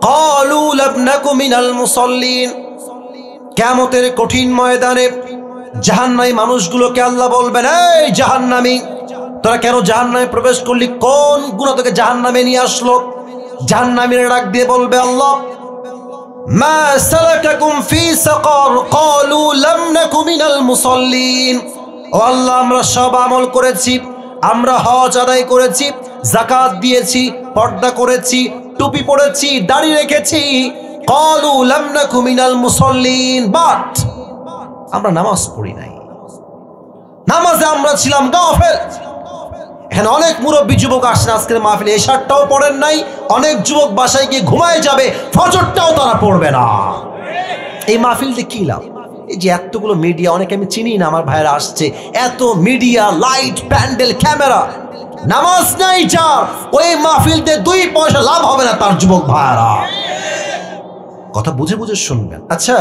ক্বালু লাম নাকু মিনাল মুসাল্লিন। কিয়ামতের কঠিন ময়দানে জাহান্নামী মানুষগুলোকে আল্লাহ বলবেন, এই জাহান্নামী, তোরা কেন জাহান্নামে প্রবেশ করলি? কোন গুনাহ তোকে জাহান্নামে নিয়ে আসলো? জাহান্নামীরা ডাক দিয়ে বলবে, আল্লাহ মা সালাকাকুম ফি সাকার ক্বালু লাম নাকু মিনাল মুসাল্লিন। ও আল্লাহ, আমরা সব আমল করেছি, আমরা হজ আদায় করেছি, যাকাত দিয়েছি, পর্দা করেছি, টুপি পরেছি, দাড়ি রেখেছি, ক্বালু লাম নাকু মিনাল মুসাল্লিন, বাট আমরা নামাজ পড়ি নাই, নামাজে আমরা ছিলাম গাফেল। এখানে অনেক মুরব্বী যুবক আসেন আজকের মাহফিলে, এশারটাও পড়েন নাই, অনেক যুবক বাসায় গিয়ে ঘুমায় যাবে, ফজরটাও তারা পড়বে না। এই মাহফিলতে কি লাভ? এই যে এতগুলো মিডিয়া, অনেকে আমি চিনি না, আমার ভাইরা আসছে, এত মিডিয়া, লাইট, প্যান্ডেল, ক্যামেরা, নামাজ নাই যার, ওই মাহফিলতে 2 পয়সা লাভ হবে না তার, যুবক ভাইরা। কথা বুঝে বুঝে শুনবেন। আচ্ছা,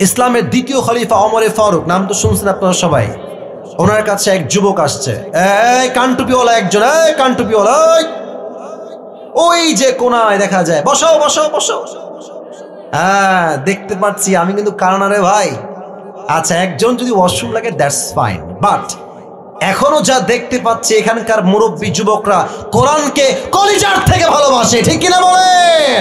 ইসলামের দ্বিতীয় খলিফা ওমর ফারুক, নাম তো শুনছেন আপনারা সবাই। ওনার কাছে এক যুবক আসছে, এই কানটুপিওয়ালা একজন, এই কানটুপিওয়ালা, ওই যে কোনায় দেখা যায়, বসো বসো বসো। হ্যাঁ, দেখতে পাচ্ছি, আমি কিন্তু কারণারে ভাই। আচ্ছা, একজন যদি ওয়াশরুম লাগে দ্যাটস ফাইন, বাট এখনো যা দেখতে পাচ্ছি এখানকার মুরব্বী যুবকরা কোরআনকে কলিজার থেকে ভালোবাসে, ঠিক কিনা বলেন?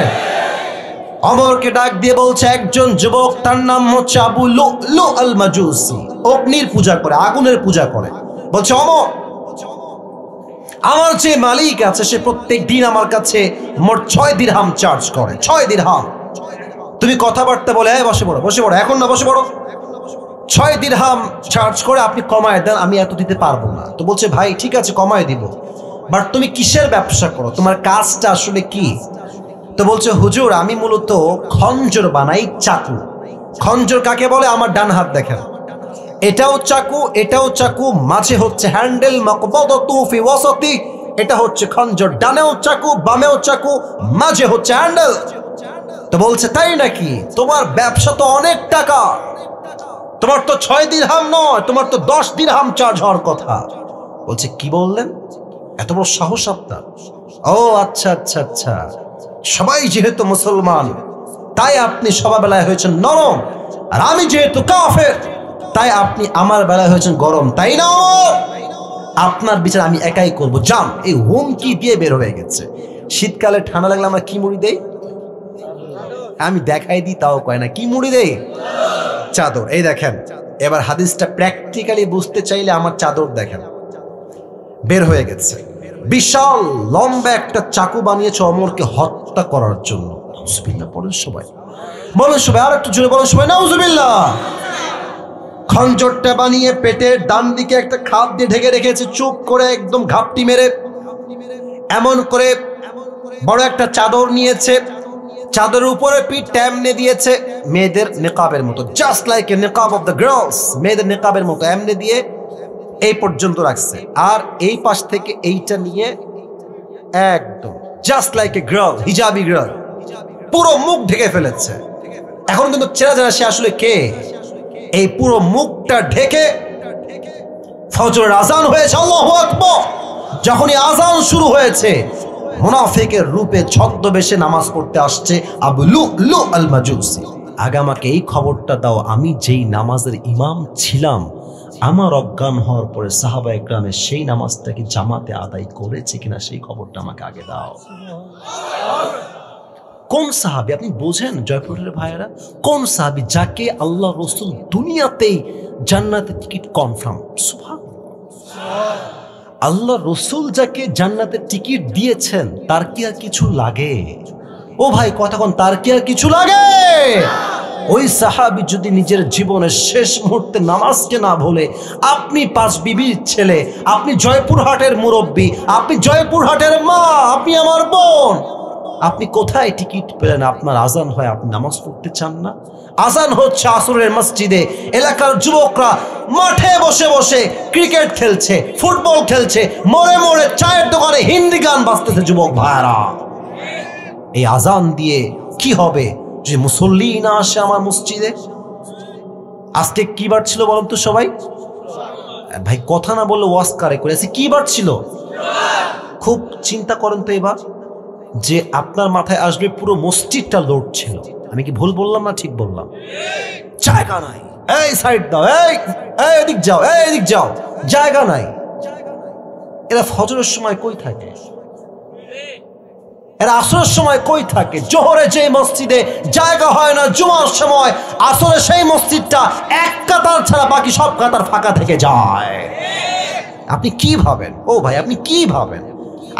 ওমরকে ডাক দিয়ে বলছে, একজন যুবক, তার নাম হচ্ছে আবু লুলু আল মাজুসি, অগ্নির পূজা করে, আগুনের পূজা করে। বলছে, ওমর, আমার যে মালিক আছে সে প্রত্যেক দিন আমার কাছে মোট 6 দিরহাম চার্জ করে, 6 দিরহাম। তুমি কথাবার্তা বলে, এই বসে পড়ো, বসে পড়ো, এখন না, বসে পড়ো, 6 দিরহাম চার্জ করে, আপনি কমায় দেন, আমি এত দিতে পারবো না। তো বলছে, ভাই ঠিক আছে কমায় দিব, বাট তুমি কিসের ব্যবসা করো, তোমার কাজটা আসলে কি? তো বলছে, হুজুর আমি মূলত খঞ্জর বানাই, চাকু। খঞ্জর কাকে বলে? আমার ডান হাত দেখেন, এটাও চাকু, এটাও চাকু, মাঝে হচ্ছে হ্যান্ডেল, মাকবাদাতু ফি ওয়াসাতি, এটা হচ্ছে খঞ্জর, ডানেও চাকু, বামেও চাকু, মাঝে হচ্ছে হ্যান্ডেল। তো বলছে, তাই নাকি? তোমার ব্যবসা তো অনেক টাকা, তোমার তো 6 দিরহাম নয়, তোমার তো 10 দিরহাম চার্জ হওয়ার কথা। বলছে, কি বললেন? এত বড় সাহস আপনার? ও আচ্ছা আচ্ছা আচ্ছা, সবাই যেহেতু মুসলমান তাই আপনি সবার বেলায় হয়েছেন নরম, আর আমি যেহেতু কাফের তাই আপনি আমার বেলায় হয়েছেন গরম, তাই না? আপনার বিচার আমি একাই করব, যান। এই হুমকি দিয়ে বের হয়ে গেছে। শীতকালে ঠান্ডা লাগলে আমরা কি মুড়ি দেই? আমি দেখাই দিই, তাও কয় না, কি মুড়ি দেই? চাদর। এই দেখেন, এবার হাদিসটা প্র্যাকটিক্যালি বুঝতে চাইলে আমার চাদর দেখেন, বের হয়ে গেছে। বিশাল লম্বা একটা চাকু বানিয়েছে ওমরকে হত্যা করার জন্য। নাউজুবিল্লাহ বলেন সবাই, বলেন সবাই, আর একটু জোরে বলেন সবাই, নাউজুবিল্লাহ। খঞ্জরটা বানিয়ে পেটের ডান দিকে একটা খাপ দিয়ে ঢেকে রেখেছে, চুপ করে একদম ঘাপটি মেরে, এমন করে বড় একটা চাদর নিয়েছে, চাদরের উপরে পিঠ এমনে দিয়েছে, মেয়েদের নিকাবের মতো, জাস্ট লাইক এ নিকাব অফ দ্য গার্লস, মেয়েদের নিকাবের মতো এমনে দিয়ে এই পর্যন্ত রাখছে, আর এই পাশ থেকে এইটা নিয়ে একদম just like a girl, hijabi girl, পুরো মুখ ঢেকে ফেলেছে। এখন কিন্তু চেনা জানা সে আসলে কে। এই পুরো মুখটা ঢেকে ফজরের আজান হয়েছে, আল্লাহু আকবার। যখনই আজান শুরু হয়েছে, মুনাফিকের রূপে ছদ্মবেশে নামাজ পড়তে আসছে আবু লুলু আল মাজুসি। আগে আমাকে এই খবরটা দাও, আমি যেই নামাজের ইমাম ছিলাম আমার অজ্ঞান হওয়ার পরে সাহাবা একরামে সেই নামাজটাকে জামাতে আদায় করেছে কিনা সেই খবরটা আমাকে আগে দাও। কোন সাহাবী আপনি বোঝেন জয়পুরের ভাইয়েরা, কোন সাহাবী যাকে আল্লাহ রাসূল দুনিয়াতেই জান্নাতের টিকিট কনফার্ম। সুবহানাল্লাহ, আল্লাহ রাসূল যাকে জান্নাতের টিকিট দিয়েছেন তার কি আর কিছু লাগে? ও ভাই কথা কোন, তার কি আর কিছু লাগে? ওই সাহাবী যদি নিজের জীবনের শেষ মুহূর্তে নামাজকে না ভুলে, আপনি পাঁচ বিবির ছেলে, আপনি জয়পুরহাটের মুরব্বী, আপনি জয়পুরহাটের মা, আপনি আমার বোন, আপনি কোথায় টিকিট পেলেন? আপনার আজান হয়, আপনি নামাজ পড়তে চান না? আজান হচ্ছে আসরের মসজিদে, এলাকার যুবকরা মাঠে বসে বসে ক্রিকেট খেলছে, ফুটবল খেলছে, মোড়ে মোড়ে চায়ের দোকানে হিন্দি গান বাজতেছে। যুবক ভাইরা, এই আজান দিয়ে কি হবে যে মুসল্লি না আসে আমার মসজিদে? আজকে কি বার ছিল বলুন তো সবাই? ভাই কথা না বললে ওয়াজ কারে করে আছে? কি বার ছিল? খুব চিন্তা করেন তো এবার, যে আপনার মাথায় আসবে পুরো মসজিদটা লোড ছিল। আমি কি ভুল বললাম না ঠিক বললাম? জায়গা নাই, এই সাইড দাও, এই এদিক যাও, এই এদিক যাও, জায়গা নাই। এরা ফজরের সময় কই থাকে? এরা আসরের সময় কই থাকে? জোহরে যে মসজিদে জায়গা হয় না জুমার সময়, আসরে সেই মসজিদটা এক কাতার ছাড়া বাকি সব কাতার ফাঁকা থেকে যায়। আপনি কি ভাবেন? ও ভাই আপনি কি ভাবেন?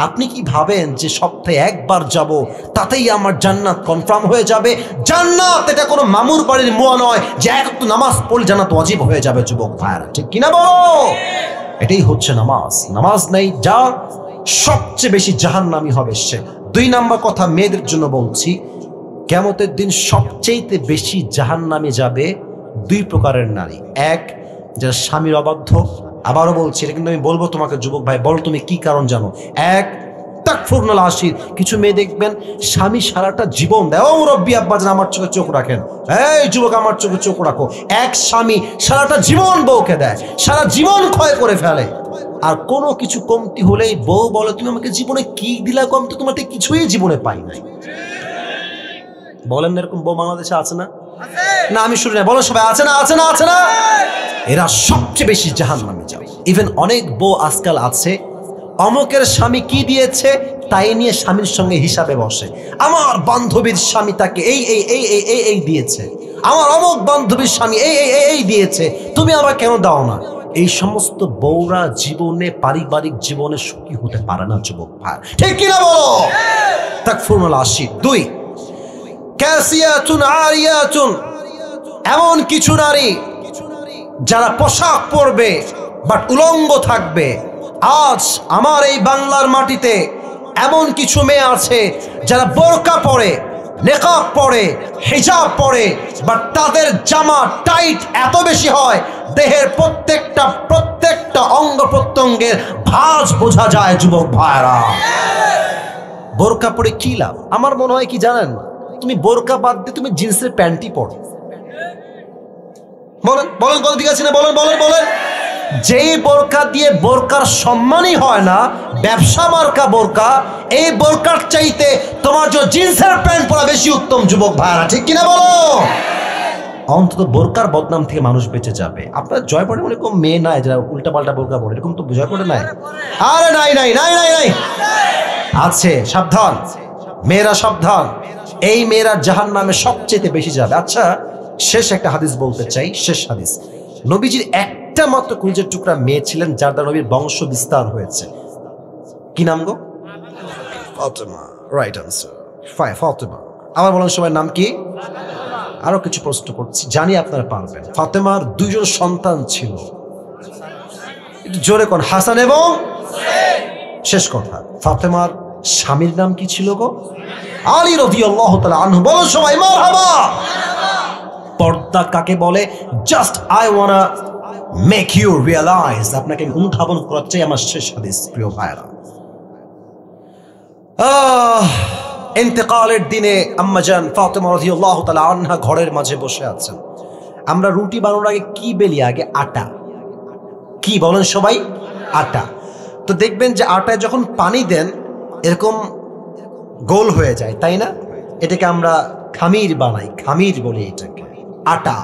আপনি কি ভাবেন যে সপ্তাহে একবার যাব তাতেই আমার জান্নাত কনফার্ম হয়ে যাবে? জান্নাত এটা কোনো মামুর বাড়ির মুয়া নয় যে একটু নামাজ পড়লে জান্নাত ওয়াজিব হয়ে যাবে। যুবক ভাইরা ঠিক কিনা বলো? এটাই হচ্ছে নামাজ। নামাজ নেই যা সবচেয়ে বেশি জাহান্নামী হবে সে। দুই নাম্বার কথা মেয়েদের জন্য বলছি, কিয়ামতের দিন সবচেয়ে বেশি জাহান্নামে যাবে দুই প্রকারের নারী। এক, যারা স্বামীর অবাধ্য। আবারও বলছি, এটা কিন্তু আমি বলবো তোমাকে যুবক ভাই, বল তুমি কি কারণ জানো? এক, তাকফুরনাল আশির। কিছু মেয়ে দেখবেন স্বামী সারাটা জীবন দেয়, ও মুরব্বী আব্বাজান আমার চোখে চোখ রাখেন, এই যুবক আমার চোখে চোখ রাখো। এক স্বামী সারাটা জীবন বউকে দেয়, সারা জীবন ক্ষয় করে ফেলে, আর কোনো কিছু কমতি হলেই বউ বলে তুমি আমাকে জীবনে কি দিলা গো, আমি তো তোমাকে কিছুই জীবনে পাই নাই। বলেন এরকম বউ বাংলাদেশে আছে না? না আমি শুনি না, বলো সবাই আছে না? আছে না? আছে না? এরা সবচেয়ে বেশি জাহান্নামে যাবে। ইভেন অনেক বউ আজকাল আছে, অমকের স্বামী কি দিয়েছে তাই নিয়ে স্বামীর সঙ্গে হিসাবে বসে। আমার বান্ধবীর স্বামী তাকে এই এই এই এই এই এই দিয়েছে, আমার অমক বান্ধবীর স্বামী এই এই এই এই দিয়েছে, তুমি আবার কেন দাও না? এই সমস্ত বউরা জীবনে পারিবারিক জীবনে সুখী হতে পারে না যুবক ভাই, ঠিক কিনা বলো? তাকফুরুল আশি। দুই, কাসিয়াতুন আরিয়াতুন, এমন কিছু নারী যারা পোশাক পরবে বাট উলঙ্গ থাকবে। আজ আমার এই বাংলার মাটিতে এমন কিছু মেয়ে আছে যারা বোরকা পরে, নেকাব পরে, হিজাব পরে, বাট তাদের জামা টাইট এত বেশি হয় দেহের প্রত্যেকটা অঙ্গ প্রত্যঙ্গের ভাঁজ বোঝা যায়। যুবক ভাইরা, বোরকা পরে কি লাভ? আমার মনে হয় কি জানেন, তুমি বোরকা বাদ দিয়ে তুমি জিন্সের প্যান্টই পরো। বলেন বলেন বলেন, ঠিক আছে না? বলেন বলেন বলেন। যেই বোরকা দিয়ে বোরকার সম্মানই হয় না, ব্যবসা মার্কা বোরকা, এই বোরকার চাইতে তোমার যে জিন্সের প্যান্ট পরা বেশি উত্তম। যুবক ভাইরা ঠিক কিনা বলো? অন্তত বোরকার বদনাম থেকে মানুষ বেঁচে যাবে। আপনার জয়পুরে মনে কোনো মেয়ে নাই যারা উল্টা পাল্টা বোরকা পরে, এরকম তো জয়পুরে নাই? আরে নাই নাই নাই নাই নাই, আছে। সাবধান মেয়েরা, সাবধান। এই মেয়েরা জাহান্নামে সবচেয়ে বেশি যাবে। আচ্ছা, শেষ একটা হাদিস বলতে চাই, শেষ হাদিস। নবীজির একটা মাত্র কলিজার টুকরা মেয়ে ছিলেন যার দ্বারা নবীর বংশ বিস্তার হয়েছে। কি নাম গো? ফাতেমা। Right answer, Fatema. আমার বলেন সবার নাম কি? আরো কিছু প্রশ্ন করছি, জানি আপনারা পারবেন। ফাতেমার দুইজন সন্তান ছিল, একটু জোরে কোন? হাসান এবং শেষ কথা, ফাতেমার স্বামীর নাম কি ছিল গো? আলী রাদিয়াল্লাহু তাআলা আনহু। বলো সবাই মারহাবা। পর্দা কাকে বলে? Just I wanna make you realise, আপনাকে অনুধাবন করার চাই আমার শেষ হাদিস। প্রিয় ভাইরা, ইন্তেকালের দিনে আম্মাজান ফাতেমা রাদিয়াল্লাহু তাআলা আনহা ঘরের মাঝে বসে আছেন। আমরা রুটি বানানোর আগে কি বেলি? আগে আটা। কি বলেন সবাই? আটা। তো দেখবেন যে আটায় যখন পানি দেন এরকম গোল হয়ে যায়, তাই না? এটাকে আমরা খামির বানাই, খামির বলি এটাকে, আটা।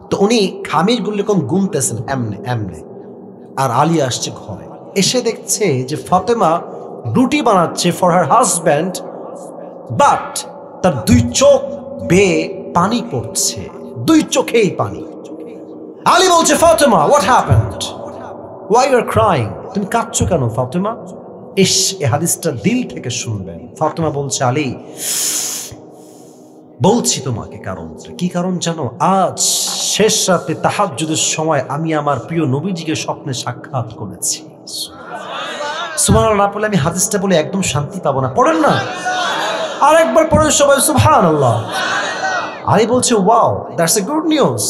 তো উনি খামিরগুলো এরকম গুনতেছেন এমনে এমনে, আর আলী আসছে ঘরে, এসে দেখছে যে ফাতেমা রুটি বানাচ্ছে ফর হার হাজব্যান্ড, বাট তার দুই চোখ বেয়ে পানি পড়ছে, দুই চোখেই পানি। আলী বলছে, Fatema what happened, why you are crying, তুমি কাঁদছো কেন ফাতেমা? এই হাদিসটা দিল থেকে শুনবেন। ফাতেমা বলছে, আলী বলছি তোমাকে কারণটা কি, কারণ জানো, আজ শেষ রাতে তাহাজ্জুদের সময় আমি আমার প্রিয় নবীজিকে স্বপ্নে সাক্ষাৎ করেছি। সুবহানাল্লাহ না পড়লে আমি হাদিসটা বলে একদম শান্তি পাবো না, পড়েন না, আরেকবার পড়েন সবাই সুবহানাল্লাহ। আলী বলছে, wow that's a good news,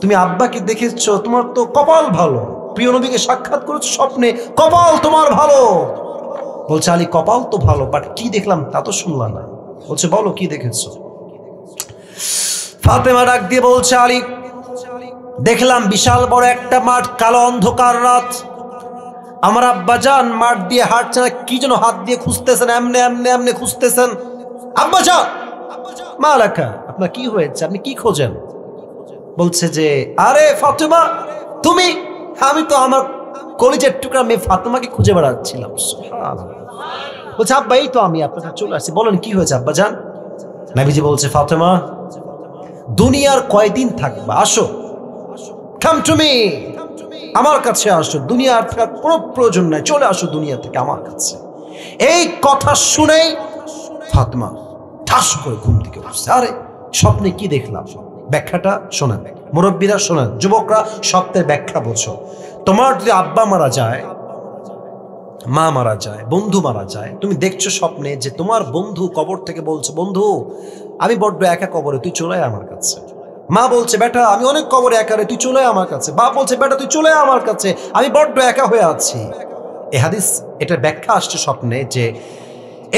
তুমি আব্বাকে দেখেছো, তোমার তো কপাল ভালো, প্রিয় নবীকে সাক্ষাৎ করেছো স্বপ্নে, কপাল তোমার ভালো। বলছে, আলী কপাল তো ভালো, বাট কি দেখলাম তা তো শুনলাম না। বলছে, বলো কি দেখেছো? ফাতেমা ডাক দিয়ে বলছে, আলী দেখলাম বিশাল বড় একটা মাঠ, কালো অন্ধকার রাত, আমার আব্বাজান মাঠ দিয়ে হাঁটছে না, কি যেন হাত দিয়ে খুঁজতেছেন, এমনে এমনে এমনে খুঁজতেছেন। আব্বাজান মা লেখা, আপনার কি হয়েছে, আপনি কি খোঁজেন? বলছে যে, আরে ফাতেমা তুমি, আমি তো আমার কলিজার টুকরা মেয়ে ফাতেমাকে খুঁজে বেড়াচ্ছিলাম। বলছে, আব্বা এই তো আমি আপনার কাছে চলে আসছি, বলেন কি হয়েছে আব্বাজান? নবীজি বলছে, ফাতেমা দুনিয়ার কয়দিন থাকবা, আসো, কাম টু মি, আমার কাছে আসো, দুনিয়ার থাকার কোনো প্রয়োজন নাই, চলে আসো দুনিয়া থেকে আমার কাছে। এই কথা শুনেই ফাতেমা ঠাস করে ঘুম থেকে উঠছে। আরে স্বপ্নে কি দেখলাম, ব্যাখ্যাটা শোনেন, মুরব্বীরা শোনেন, যুবকরা স্বপ্নের ব্যাখ্যা বোঝো। তোমার যদি আব্বা মারা যায়, মা মারা যায়, বন্ধু মারা যায়, তুমি দেখছো স্বপ্নে যে তোমার বন্ধু কবর থেকে বলছে, বন্ধু আমি বড্ড একা কবরে, তুই চলে আয় আমার কাছে। মা বলছে, বেটা আমি অনেক কবরে একা রে, তুই চলে আয় আমার কাছে। বাপ বলছে, বেটা তুই চলে আয় আমার কাছে, আমি বড্ড একা হয়ে আছি। এই হাদিস এটার ব্যাখ্যা আসছে স্বপ্নে, যে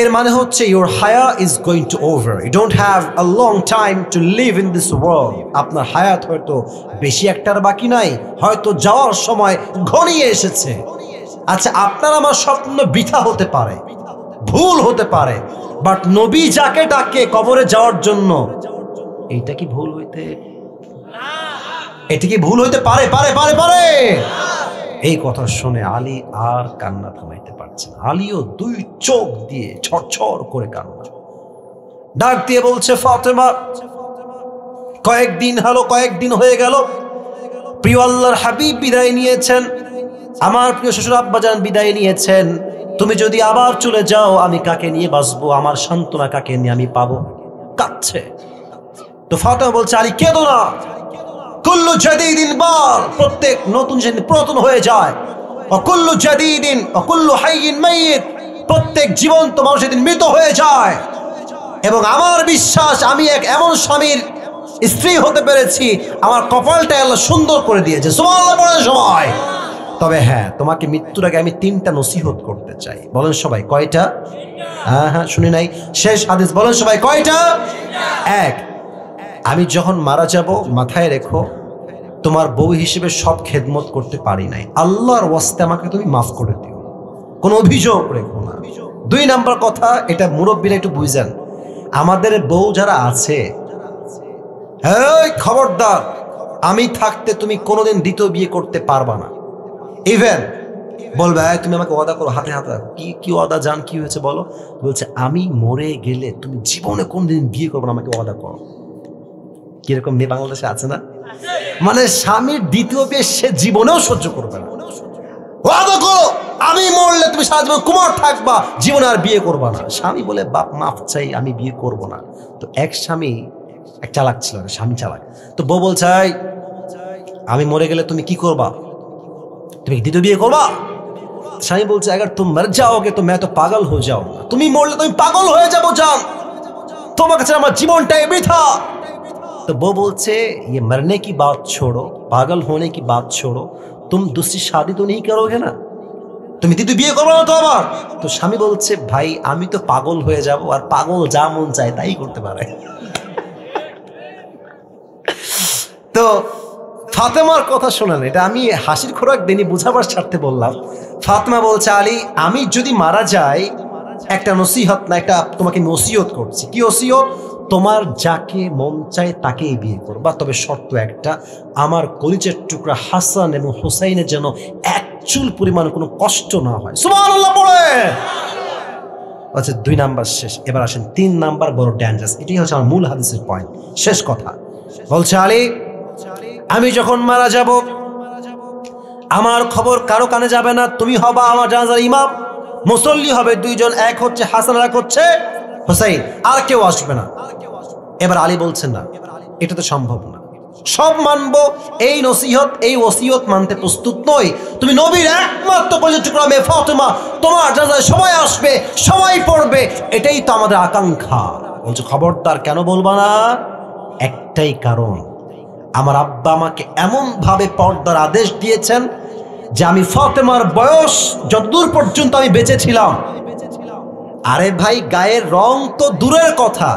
এর মানে হচ্ছে ইউর হায়া is going to over, you don't have a long time to live in this world. আপনার হায়াত হয়তো বেশি একটার বাকি নাই, হয়তো যাওয়ার সময় ঘনিয়ে এসেছে। আচ্ছা, আপনার আমার স্বপ্ন বৃথা হতে পারে, ভুল হতে পারে, বাট নবী যাকে ডাকে কবরে যাওয়ার জন্য, এইটা কি ভুল হইতে, এটা কি ভুল হইতে পারে? পারে পারে পারে। এই কথা শুনে আলী আর কান্না থামাইতে পারছে না, আলীও দুই চোখ দিয়ে ছড়ছড় করে কান্না। ডাক দিয়ে বলছে, ফাতেমা কয়েকদিন হয়ে গেল, প্রিয় আল্লাহর হাবিব বিদায় নিয়েছেন, আমার প্রিয় শ্বশুর আব্বাজান বিদায় নিয়েছেন, তুমি যদি আবার চলে যাও আমি কাকে নিয়ে বাঁচবো, আমার সান্ত্বনা কাকে নিয়ে আমি পাবো? কাঁদছে। তো ফাতেমা বলছে, আলী কেঁদো না, কুল্লু জাদীদিন বাল, প্রত্যেক নতুন জিনিস পুরাতন হয়ে যায়, অকুল্লু জাদীদিন অকুল্লু হাইয়িন মাইয়িত, প্রত্যেক জীবন্ত মানুষ এদিন মৃত হয়ে যায়। এবং আমার বিশ্বাস আমি এক এমন স্বামীর স্ত্রী হতে পেরেছি, আমার কপালটা আল্লাহ সুন্দর করে দিয়েছে। সুবহানাল্লাহ পড়ার সময়। তবে হ্যাঁ, তোমাকে মৃত্যুর আগে আমি 3টা নসিহত করতে চাই। বলেন সবাই কয়টা? হ্যাঁ শুনি নাই, শেষ হাদিস, বলেন সবাই কয়টা? 1, আমি যখন মারা যাব মাথায় রেখো, তোমার বউ হিসেবে সব খেদমত করতে পারি নাই, আল্লাহর ওয়াস্তে আমাকে তুমি মাফ করে দিও, কোনো অভিযোগ রেখো না। 2 নাম্বার কথা, এটা মুরব্বীরা একটু বুঝেন, আমাদের বউ যারা আছে, এই খবরদার, আমি থাকতে তুমি কোনোদিন দ্বিতীয় বিয়ে করতে পারবা না। ইভেন বলবে, তুমি আমাকে ওয়াদা করো, হাতে হাতে রাখো। কি ওয়াদা জান, কি হয়েছে বলো? বলছে, আমি মরে গেলে তুমি জীবনে কোনদিন বিয়ে করবো না, আমাকে ওয়াদা করো। কিরকম মেয়ে বাংলাদেশে আছে না, মানে স্বামীর দ্বিতীয় বিয়ে সে জীবনেও সহ্য করবে না, ওয়াদা করো আমি মরলে তুমি সারা জীবন কুমার থাকবা, জীবনে আর বিয়ে করবা না। স্বামী বলে, বাপ মাফ চাই, আমি বিয়ে করব না। তো এক স্বামী, এক চালাক ছিল, স্বামী চালাক। তো বউ বলছে, আমি মরে গেলে তুমি কি করবা, তুমি দ্বিতীয় বিয়ে করবা? স্বামী বলছে, अगर तुम मर जाओगे तो मैं तो पागल हो जाऊंगा, তুমি মরলে তুমি পাগল হয়ে যাবো জান, তোমার কাছে আমার জীবনটাই বৃথা। तो वो बोलते, ये मरने की बात छोड़ो, पागल होने की बात छोड़ो, तुम दूसरी शादी तो नहीं करोगे ना, তুমি দ্বিতীয় বিয়ে করবে না তো আবার? তো স্বামী বলছে, ভাই আমি তো পাগল হয়ে যাব, আর পাগল যা মন চায় তাই করতে পারে। তো ফাতেমার কথা শোনেন, এটা আমি হাসির খোরাক দেনি, বুঝাবার স্বার্থে বললাম। ফাতেমা বলছে, আলী আমি যদি মারা যাই, একটা নসিহত না, একটা তোমাকে নসিহত করছি। কি নসিহত? তোমার যাকে মন চায় তাকেই বিয়ে করবা, তবে শর্ত একটা, আমার কলিজার টুকরা হাসান এবং হুসাইনের যেন এক চুল পরিমাণ কোনো কষ্ট না হয়। সুবহানাল্লাহ পড়ে। আচ্ছা 2 নাম্বার শেষ, এবার আসেন 3 নাম্বার বড় ডেঞ্জারাস। এটাই হচ্ছে আমার মূল হাদিসের পয়েন্ট, শেষ কথা। বলছে আলী, আমি যখন মারা যাব আমার খবর কারো কানে যাবে না, তুমি হবা আমার জানাজার ইমাম, মুসল্লি হবে 2 জন, এক হচ্ছে হাসান আর এক হচ্ছে হুসাইন, আর কেউ আসবে না। এবার আলী বলছেন না, এটা তো সম্ভব না, সব মানবো, এই নসিহত এই ওসিয়ত মানতে প্রস্তুত নই, তুমি নবীর একমাত্র কলিজার টুকরা মেয়ে ফাতেমা, তোমার জানাজায় সবাই আসবে, সবাই পড়বে, এটাই তো আমাদের আকাঙ্ক্ষা। বলছে খবরদার, কেন বলবা না? একটাই কারণ, আমার আব্বা আমাকে এমন ভাবে পর্দার আদেশ দিয়েছেন যে আমি ফাতেমার বয়স যতদূর পর্যন্ত আমি বেঁচে ছিলাম, আরে ভাই গায়ের রং তো দূরের কথা,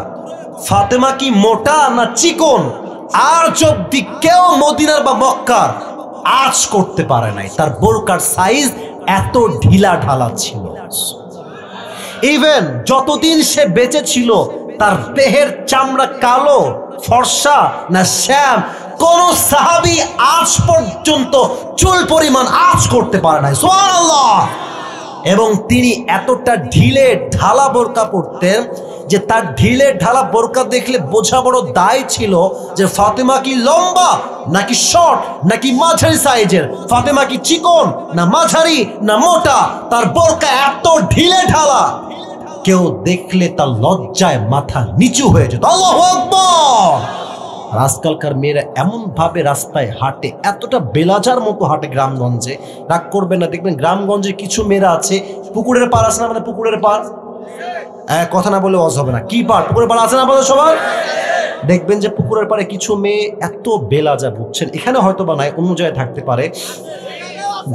ফাতেমা কি মোটা না চিকন, আর যদি কেউ মদিনার বা মক্কার আজ করতে পারে নাই, তার বোরকার সাইজ এত ঢিলা ঢালা ছিল। ইভেন যতদিন সে বেঁচে ছিল তার দেহের চামড়া কালো ফর্সা না শ্যাম, কোন সাহাবী আজ পর্যন্ত চুল পরিমাণ আজ করতে পারে নাই। সুবহানাল্লাহ। এবং তিনি এতটা ঢিলে ঢালা বোরকা পরতেন যে তার ঢিলে ঢালা বোরকা দেখলে বোঝা বড় দায় ছিল যে ফাতেমা কি লম্বা নাকি শর্ট নাকি মাঝারি সাইজের, ফাতেমা কি চিকন না মাঝারি না মোটা, তার বোরকা এত ঢিলে ঢালা কেউ দেখলে তার লজ্জায় মাথা নিচু হয়ে যেত। আল্লাহু আকবার। আজকালকার মেয়েরা এমন ভাবে রাস্তায় হাঁটে, এতটা বেলাজার মতো হাঁটে গ্রামগঞ্জে, রাগ করবেন না, দেখবেন গ্রামগঞ্জে কিছু মেয়েরা আছে, পুকুরের পার আছে না, মানে পুকুরের পার, কথা না বলে ওয়াজ হবে না, কি পার, পুকুরের পার আছে না আপনাদের সবার, দেখবেন যে পুকুরের পারে কিছু মেয়ে এত বেলাজা, বুঝছেন, এখানে হয়তো বা নাই, অন্য জায়গায় থাকতে পারে,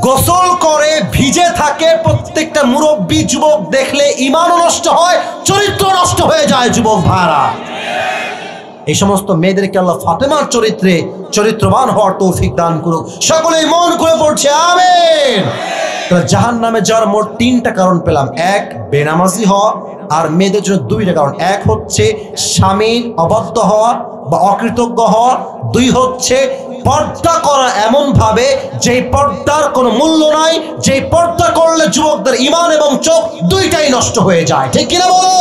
গোসল করে ভিজে থাকে, প্রত্যেকটা মুরব্বী যুবক দেখলে ঈমানও নষ্ট হয়, চরিত্র নষ্ট হয়ে যায়। যুবক ভাইরা, এই সমস্ত মেয়েদেরকে আল্লাহ ফাতেমার চরিত্রে চরিত্রবান হওয়ার তৌফিক দান করুক। সকলেই মন করে পড়ছে আমিন। জাহান্নামে যাওয়ার মোট 3টা কারণ পেলাম, 1 বেনামাজি হওয়া, আর মেয়েদের জন্য 2টা কারণ, 1 হচ্ছে স্বামীর অবাধ্য হওয়া বা অকৃতজ্ঞ হওয়া, 2 হচ্ছে পর্দা করা এমন ভাবে যে পর্দার কোনো মূল্য নাই, যে পর্দা করলে যুবকদের ঈমান এবং চোখ 2টাই নষ্ট হয়ে যায়। ঠিক কিনা বলো?